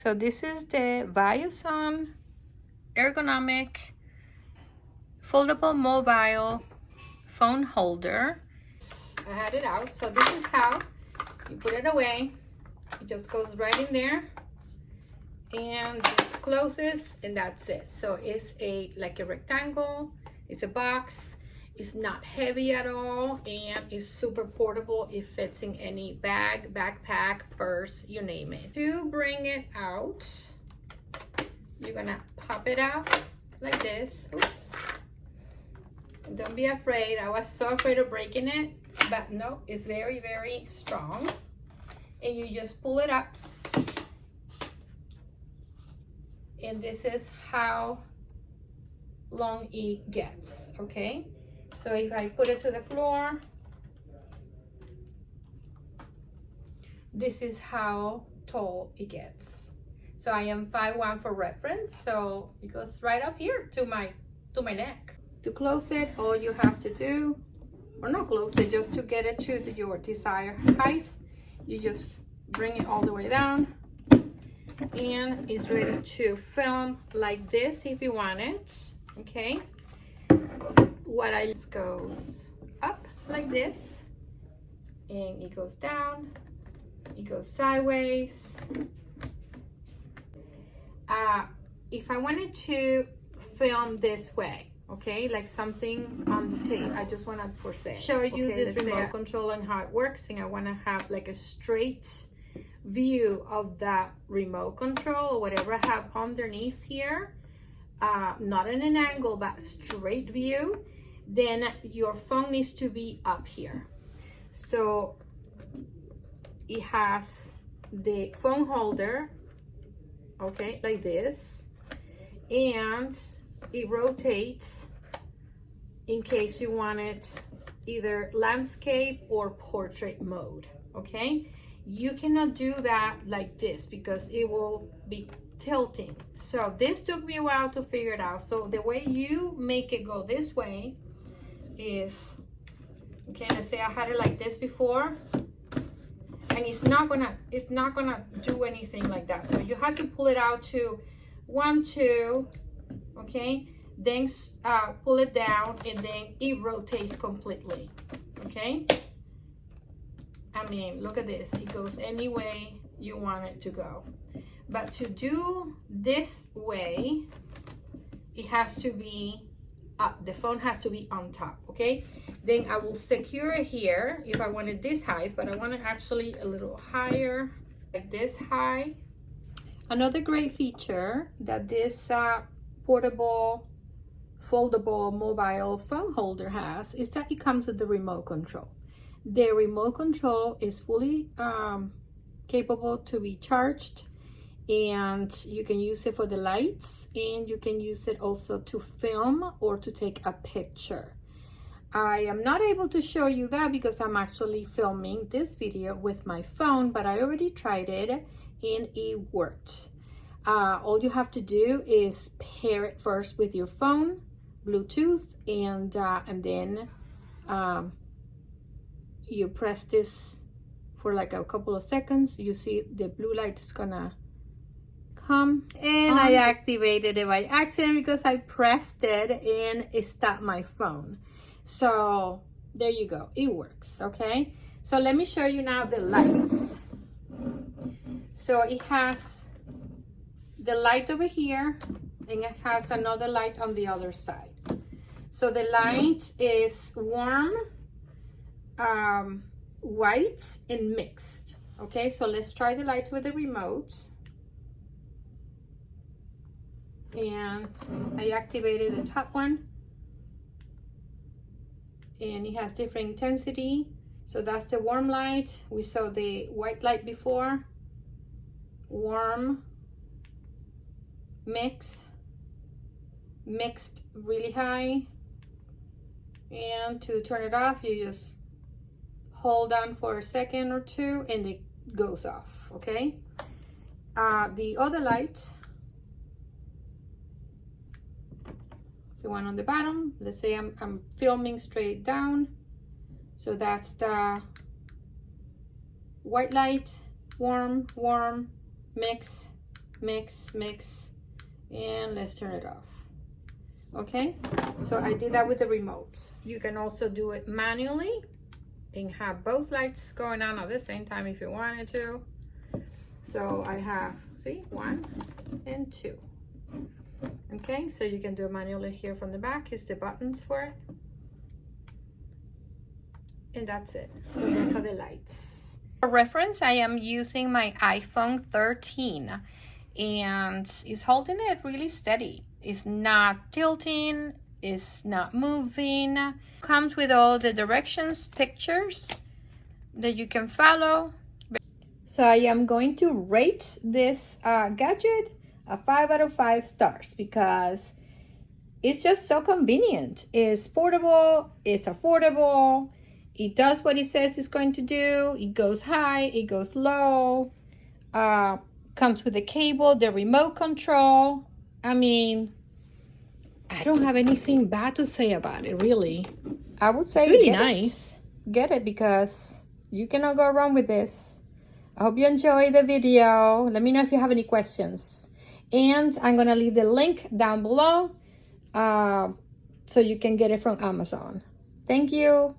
So this is the Viozon Ergonomic Foldable Mobile Phone Holder. I had it out, so this is how you put it away. It just goes right in there and just closes, and that's it. So it's like a rectangle, it's a box, it's not heavy at all, and it's super portable. It fits in any bag, backpack, purse, you name it. To bring it out, you're gonna pop it out like this. Oops. Don't be afraid. I was so afraid of breaking it, but no, it's very, very strong. And you just pull it up. And this is how long it gets, okay? So if I put it to the floor, this is how tall it gets. So I am 5'1" for reference, so it goes right up here to my neck. To close it, all you have to do, or not close it, just to get it to your desired height, you just bring it all the way down, and it's ready to film like this if you want it, okay? What I just goes up like this, and it goes down, it goes sideways. If I wanted to film this way, okay, like something on the tape, I just want to show you this remote control and how it works, and I want to have like a straight view of that remote control or whatever I have underneath here, not in an angle but straight view, then your phone needs to be up here. So it has the phone holder, okay, like this, and it rotates in case you want it either landscape or portrait mode, okay? You cannot do that like this because it will be tilting. So this took me a while to figure it out. So the way you make it go this way is, okay, let's say I had it like this before, and it's not gonna do anything like that. So you have to pull it out to 1, 2, okay, then pull it down, and then it rotates completely, okay? I mean, look at this, it goes any way you want it to go. But to do this way, it has to be up, the phone has to be on top, okay? Then I will secure it here if I wanted this high, but I want it actually a little higher, like this high. Another great feature that this portable, foldable mobile phone holder has is that it comes with the remote control. The remote control is fully capable to be charged, and you can use it for the lights, and you can use it also to film or to take a picture. I am not able to show you that because I'm actually filming this video with my phone, but I already tried it and it worked. All you have to do is pair it first with your phone, Bluetooth, and then you press this for like a couple of seconds. You see the blue light is gonna come, and I activated it by accident because I pressed it and it stopped my phone. So there you go, it works, okay? So let me show you now the lights. So it has the light over here, and it has another light on the other side. So the light is warm, white, and mixed. Okay, so let's try the lights with the remote. And I activated the top one, and it has different intensity. So that's the warm light. We saw the white light before. Warm, mixed really high. And to turn it off, you just hold down for a second or two and it goes off, okay? The other light, the one on the bottom, let's say I'm filming straight down, so that's the white light, warm, mix, mix, and let's turn it off. Okay, so I did that with the remote. You can also do it manually and have both lights going on at the same time if you wanted to. So I have, see, 1 and 2. Okay, so you can do it manually here from the back. Is the buttons for it. And that's it. So those are the lights. For reference, I am using my iPhone 13 and it's holding it really steady. It's not tilting, it's not moving. Comes with all the directions, pictures that you can follow. So I am going to rate this gadget a 5 out of 5 stars because it's just so convenient. It's portable, it's affordable, it does what it says it's going to do. It goes high, it goes low, comes with a cable, the remote control. I mean, I don't have anything bad to say about it, really. I would say it's really nice. Get it because you cannot go wrong with this. I hope you enjoyed the video. Let me know if you have any questions. And I'm gonna leave the link down below so you can get it from Amazon. Thank you.